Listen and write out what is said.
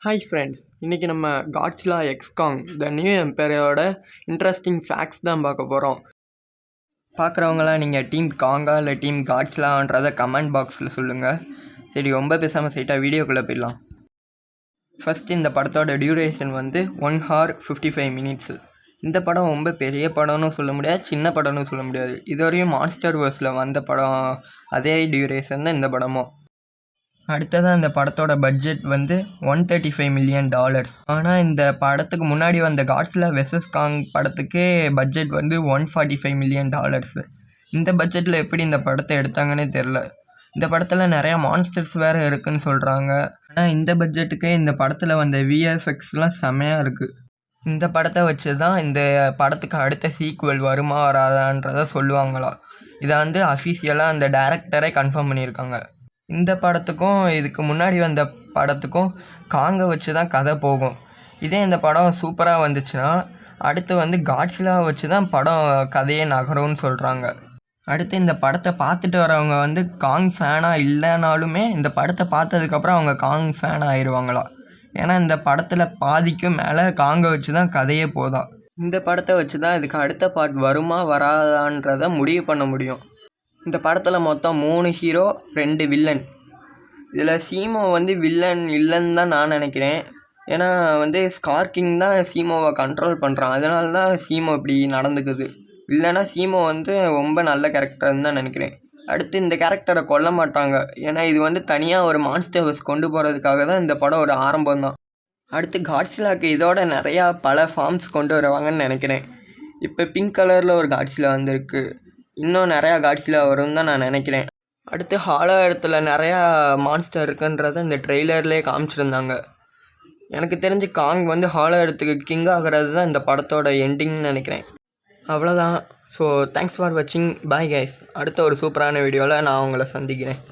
Hi friends, இன்றைக்கி நம்ம Godzilla x Kong the new எம்பையரோட இன்ட்ரெஸ்டிங் ஃபேக்ட்ஸ் தான் பார்க்க போகிறோம். பார்க்குறவங்களாம் நீங்கள் டீம் காங்கா இல்லை டீம் காட்ஸிலான்றதை கமெண்ட் பாக்ஸில் சொல்லுங்கள். சரி, ரொம்ப பேசாமல் ஸ்ட்ரைட்டாக வீடியோக்குள்ளே போயிடலாம். ஃபஸ்ட்டு இந்த படத்தோட டியூரேஷன் வந்து 1 hour 55 minutes. இந்த படம் ரொம்ப பெரிய படம்னு சொல்ல முடியாது, சின்ன படம்னு சொல்ல முடியாது. இதுவரையும் மான்ஸ்டர் வேர்ஸில் வந்த படம் அதே டியூரேஷன் தான் இந்த படமும். அடுத்ததாக இந்த படத்தோட பட்ஜெட் வந்து $135 million. ஆனால் இந்த படத்துக்கு முன்னாடி வந்த காட்ஸிலா வெர்சஸ் காங் படத்துக்கே பட்ஜெட் வந்து $145 million. இந்த பட்ஜெட்டில் எப்படி இந்த படத்தை எடுத்தாங்கன்னே தெரில. இந்த படத்தில் நிறையா மான்ஸ்டர்ஸ் வேறு இருக்குதுன்னு சொல்கிறாங்க. ஆனால் இந்த பட்ஜெட்டுக்கே இந்த படத்தில் வந்த விஎஃப்எக்ஸ்லாம் செம்மையாக இருக்குது. இந்த படத்தை வச்சு தான் இந்த படத்துக்கு அடுத்த சீக்குவல் வருமா வராதான்றதை சொல்லுவாங்களா. இதை வந்து அஃபீஷியலாக அந்த டைரக்டரே கன்ஃபார்ம் பண்ணியிருக்காங்க. இந்த படத்துக்கும் இதுக்கு முன்னாடி வந்த படத்துக்கும் காங்கை வச்சு தான் கதை போகும். இதே இந்த படம் சூப்பராக வந்துச்சுன்னா அடுத்து வந்து காட்ஸிலா வச்சு தான் படம் கதையே நகரும்னு சொல்கிறாங்க. அடுத்து இந்த படத்தை பார்த்துட்டு வரவங்க வந்து காங் ஃபேனாக இல்லைனாலுமே இந்த படத்தை பார்த்ததுக்கப்புறம் அவங்க காங் ஃபேன் ஆயிடுவாங்களா. ஏன்னா இந்த படத்தில் பாதிக்கும் மேலே காங்கை வச்சு தான் கதையே போதான். இந்த படத்தை வச்சு தான் இதுக்கு அடுத்த பார்ட் வருமா வராதான்றதை முடிவு பண்ண முடியும். இந்த படத்தில் மொத்தம் 3 ஹீரோ 2 வில்லன். இதில் சீமோ வந்து வில்லன் இல்லைன்னு தான் நான் நினைக்கிறேன். ஏன்னா வந்து ஸ்கார் கிங் தான் சீமோவை கண்ட்ரோல் பண்ணுறான். அதனால தான் சீமோ இப்படி நடந்துக்குது. இல்லைன்னா சீமோ வந்து ரொம்ப நல்ல கேரக்டர்னு தான் நினைக்கிறேன். அடுத்து இந்த கேரக்டரை கொல்ல மாட்டாங்க. ஏன்னா இது வந்து தனியாக ஒரு மான்ஸ்டர்ஸ் கொண்டு போகிறதுக்காக தான் இந்த படம் ஒரு ஆரம்பம் தான். அடுத்து காட்ஸிலாக்கு இதோட நிறையா பல ஃபார்ம்ஸ் கொண்டு வருவாங்கன்னு நினைக்கிறேன். இப்போ பிங்க் கலரில் ஒரு காட்ஸிலா வந்திருக்கு. இன்னும் நிறையா காட்ஸிலா வரும்னு தான் நான் நினைக்கிறேன். அடுத்து ஹாலோ இடத்துல நிறையா மான்ஸ்டர் இருக்குன்றதை இந்த ட்ரெய்லர்லேயே காமிச்சிருந்தாங்க. எனக்கு தெரிஞ்சு காங் வந்து ஹாலோ இடத்துக்கு கிங் ஆகிறது தான் இந்த படத்தோட எண்டிங்னு நினைக்கிறேன். அவ்வளோதான். ஸோ தேங்க்ஸ் ஃபார் வாட்சிங். Bye guys. அடுத்த ஒரு சூப்பரான வீடியோவில் நான் உங்களை சந்திக்கிறேன்.